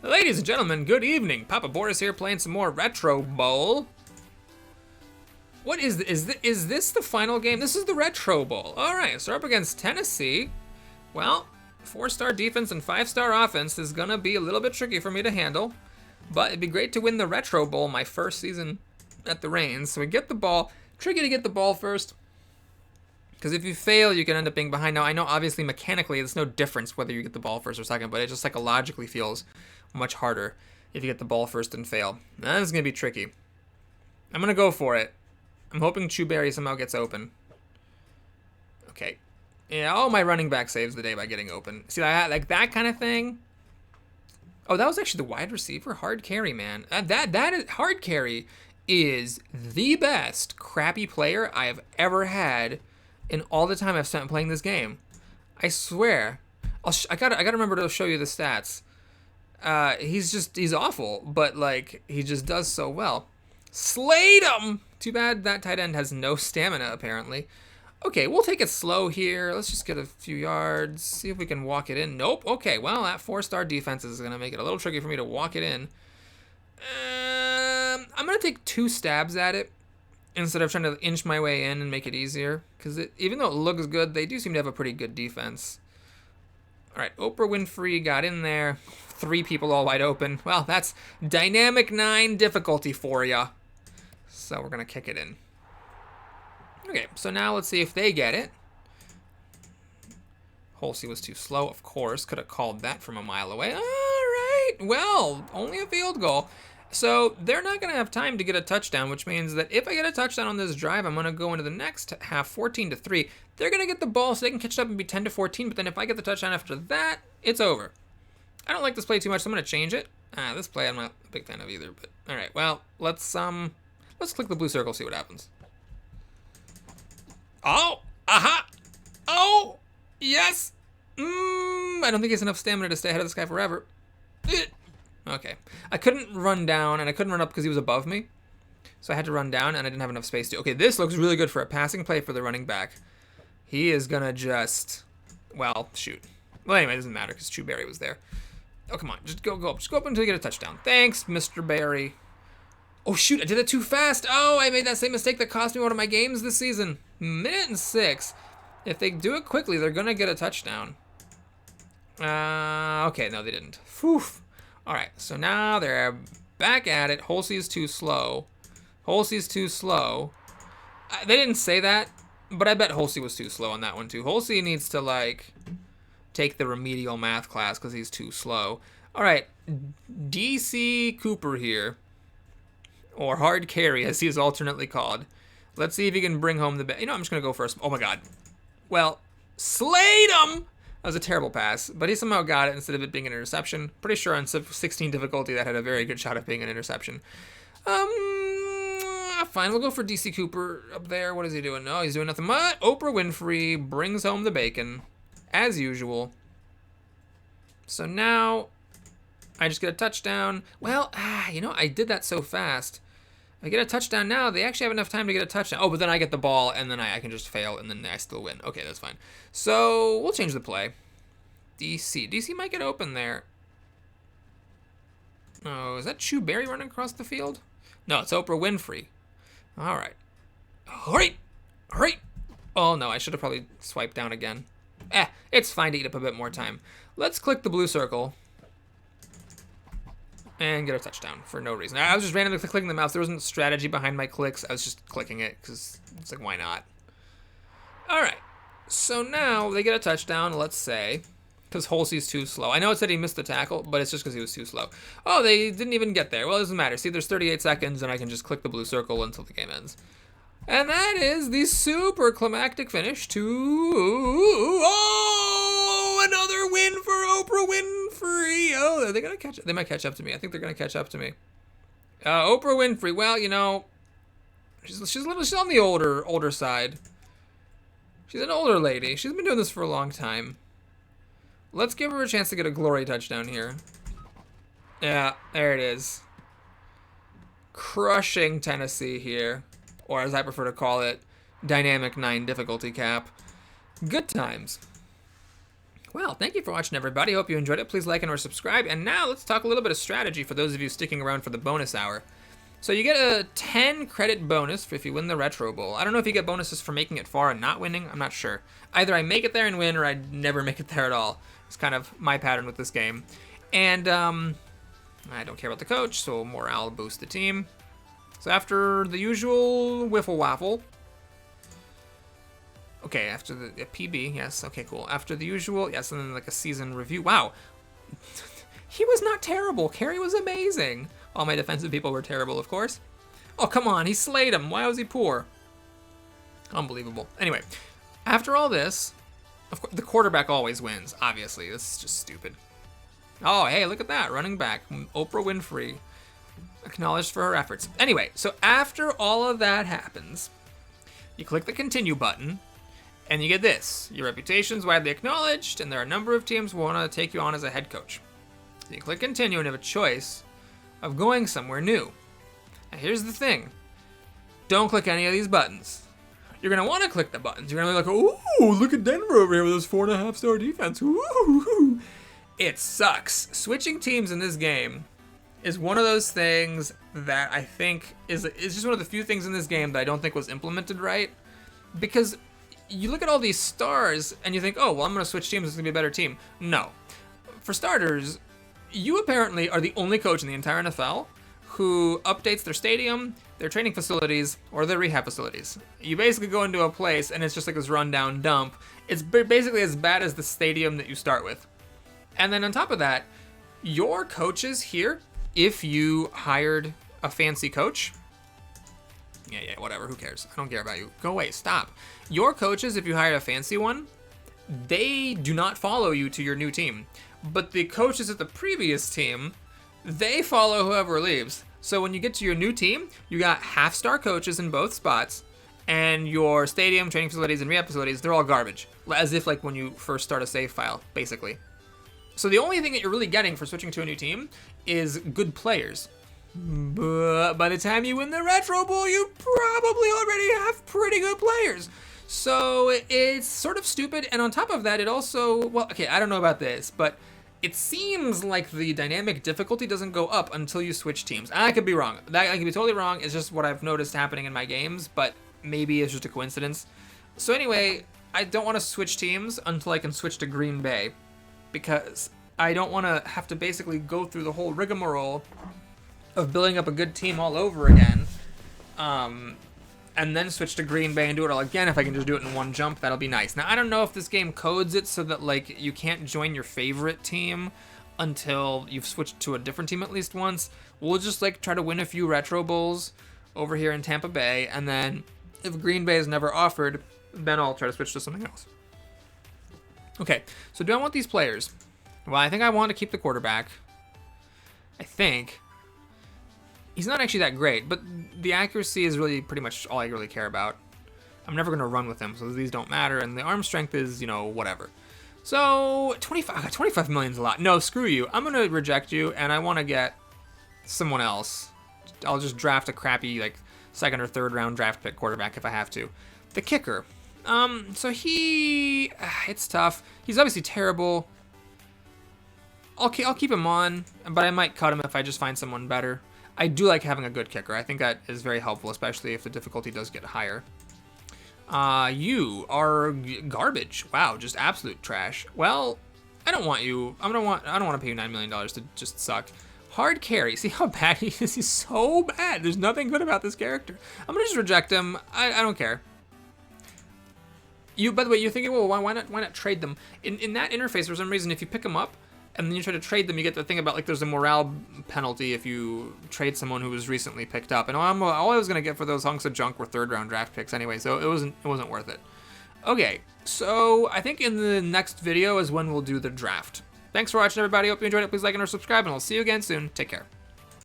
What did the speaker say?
Ladies and gentlemen, good evening. Papa Boris here playing some more Retro Bowl. What is this the final game? This is the Retro Bowl. All right, so we're up against Tennessee. Well, 4-star defense and 5-star offense is gonna be a little bit tricky for me to handle, but it'd be great to win the Retro Bowl my first season at the Reigns. So we get the ball. Tricky to get the ball first, because if you fail, you can end up being behind. Now, I know obviously mechanically there's no difference whether you get the ball first or second, but it just psychologically feels much harder if you get the ball first and fail. That is going to be tricky. I'm going to go for it. I'm hoping Chewberry somehow gets open. Okay. Yeah, all my running back saves the day by getting open. See, like that kind of thing. Oh, that was actually the wide receiver. Hard carry, man. That is hard carry is the best crappy player I have ever had in all the time I've spent playing this game. I swear. I gotta remember to show you the stats. He's awful, but like he just does so well. Slayed him. Too bad that tight end has no stamina apparently. Okay, we'll take it slow here. Let's just get a few yards. See if we can walk it in. Nope. Okay, well that 4-star defense is gonna make it a little tricky for me to walk it in. I'm gonna take 2 stabs at it instead of trying to inch my way in and make it easier, because even though it looks good, they do seem to have a pretty good defense. All right, Oprah Winfrey got in there. 3 people all wide open. Well, that's dynamic 9 difficulty for ya. So we're gonna kick it in. Okay, so now let's see if they get it. Holsey was too slow, of course. Could have called that from a mile away. All right, well, only a field goal. So they're not going to have time to get a touchdown, which means that if I get a touchdown on this drive, I'm going to go into the next half 14-3. They're going to get the ball so they can catch it up and be 10-14, but then if I get the touchdown after that, it's over. I don't like this play too much, so I'm going to change it. This play I'm not a big fan of either, but all right. Well, let's click the blue circle, see what happens. Oh, aha. Oh, yes. I don't think he has enough stamina to stay ahead of this guy forever. Okay. I couldn't run down, and I couldn't run up because he was above me. So I had to run down, and I didn't have enough space to. Okay, this looks really good for a passing play for the running back. He is going to just, well, shoot. Well, anyway, it doesn't matter because Chewberry was there. Oh, come on. Just go up. Just go up until you get a touchdown. Thanks, Mr. Berry. Oh, shoot. I did it too fast. Oh, I made that same mistake that cost me one of my games this season. 1:06. If they do it quickly, they're going to get a touchdown. Okay, no, they didn't. Phew. All right, so now they're back at it. Holsey's too slow. Holsey's too slow. They didn't say that, but I bet Holsey was too slow on that one too. Holsey needs to like take the remedial math class because he's too slow. All right, DC Cooper here, or hard carry as he's alternately called. Let's see if he can bring home the. I'm just gonna go first. Oh my God. Well, slayed him. That was a terrible pass, but he somehow got it instead of it being an interception. Pretty sure on 16 difficulty that had a very good shot of being an interception. Fine, we'll go for DC Cooper up there. What is he doing? No, he's doing nothing but Oprah Winfrey brings home the bacon, as usual. So now I just get a touchdown. Well, I did that so fast. If I get a touchdown now, they actually have enough time to get a touchdown. Oh, but then I get the ball, and then I can just fail, and then I still win. Okay, that's fine. So we'll change the play. DC might get open there. Oh, is that Chewberry running across the field? No, it's Oprah Winfrey. All right. Hurry! Oh, no, I should have probably swiped down again. It's fine to eat up a bit more time. Let's click the blue circle and get a touchdown for no reason. I was just randomly clicking the mouse. There wasn't strategy behind my clicks. I was just clicking it because it's like, why not? All right. So now they get a touchdown, let's say, because Holsey's too slow. I know it said he missed the tackle, but it's just because he was too slow. Oh, they didn't even get there. Well, it doesn't matter. See, there's 38 seconds, and I can just click the blue circle until the game ends. And that is the super climactic finish to... Oh, another win for Oprah Winfrey. Oh, are they going to catch up? They might catch up to me. I think they're going to catch up to me. Oprah Winfrey, well, she's on the older side. She's an older lady. She's been doing this for a long time. Let's give her a chance to get a glory touchdown here. Yeah, there it is. Crushing Tennessee here. Or as I prefer to call it, dynamic 9 difficulty cap. Good times. Well, thank you for watching, everybody. Hope you enjoyed it. Please like and or subscribe. And now let's talk a little bit of strategy for those of you sticking around for the bonus hour. So you get a 10 credit bonus if you win the Retro Bowl. I don't know if you get bonuses for making it far and not winning. I'm not sure. Either I make it there and win, or I never make it there at all. It's kind of my pattern with this game. And I don't care about the coach, so morale boost the team. So after the usual wiffle waffle. Okay, after the PB, yes, okay, cool. After the usual, yes, and then like a season review. Wow. He was not terrible. Carey was amazing. All my defensive people were terrible, of course. Oh, come on, he slayed him. Why was he poor? Unbelievable. Anyway, after all this, of course, the quarterback always wins, obviously. This is just stupid. Oh, hey, look at that. Running back, Oprah Winfrey. Acknowledged for her efforts. Anyway, so after all of that happens, you click the continue button, and you get this. Your reputation's widely acknowledged, and there are a number of teams who want to take you on as a head coach. So you click continue and have a choice of going somewhere new. Now here's the thing. Don't click any of these buttons. You're going to want to click the buttons. You're going to be like, ooh, look at Denver over here with this 4.5-star defense. Ooh. It sucks. Switching teams in this game is one of those things that I think is just one of the few things in this game that I don't think was implemented right. Because you look at all these stars and you think, oh, well, I'm going to switch teams. It's going to be a better team. No. For starters, you apparently are the only coach in the entire NFL who updates their stadium, their training facilities, or their rehab facilities. You basically go into a place and it's just like this rundown dump. It's basically as bad as the stadium that you start with. And then on top of that, your coaches here, if you hired a fancy coach, yeah, whatever, who cares? I don't care about you. Go away, stop. Your coaches, if you hired a fancy one, they do not follow you to your new team. But the coaches at the previous team, they follow whoever leaves. So when you get to your new team, you got half-star coaches in both spots, and your stadium, training facilities, and rehab facilities, they're all garbage. As if like when you first start a save file, basically. So the only thing that you're really getting for switching to a new team is good players. But by the time you win the Retro Bowl, you probably already have pretty good players. So it's sort of stupid, and on top of that, it also, well, okay, I don't know about this, but it seems like the dynamic difficulty doesn't go up until you switch teams. I could be wrong. I could be totally wrong. It's just what I've noticed happening in my games, but maybe it's just a coincidence. So anyway, I don't want to switch teams until I can switch to Green Bay, because I don't want to have to basically go through the whole rigmarole of building up a good team all over again, and then switch to Green Bay and do it all again. If I can just do it in one jump, that'll be nice. Now, I don't know if this game codes it so that like you can't join your favorite team until you've switched to a different team at least once. We'll just like try to win a few Retro Bowls over here in Tampa Bay, and then if Green Bay is never offered, then I'll try to switch to something else. Okay, so do I want these players? Well, I think I want to keep the quarterback. I think. He's not actually that great, but the accuracy is really pretty much all I really care about. I'm never going to run with him, so these don't matter, and the arm strength is, you know, whatever. So, 25 million is a lot. No, screw you. I'm going to reject you, and I want to get someone else. I'll just draft a crappy, like, second or third round draft pick quarterback if I have to. The kicker. So it's tough. He's obviously terrible. I'll keep him on, but I might cut him if I just find someone better. I do like having a good kicker. I think that is very helpful, especially if the difficulty does get higher. You are garbage. Wow, just absolute trash. Well, I don't want you. I don't want to pay you $9 million to just suck. Hard carry. See how bad he is? He's so bad. There's nothing good about this character. I'm gonna just reject him. I don't care. By the way, you're thinking, well, why not trade them? In that interface, for some reason, if you pick them up and then you try to trade them, you get the thing about like there's a morale penalty if you trade someone who was recently picked up. And all I was gonna get for those hunks of junk were third round draft picks anyway, so it wasn't worth it. Okay, so I think in the next video is when we'll do the draft. Thanks for watching, everybody. Hope you enjoyed it. Please like and or subscribe, and I'll see you again soon. Take care.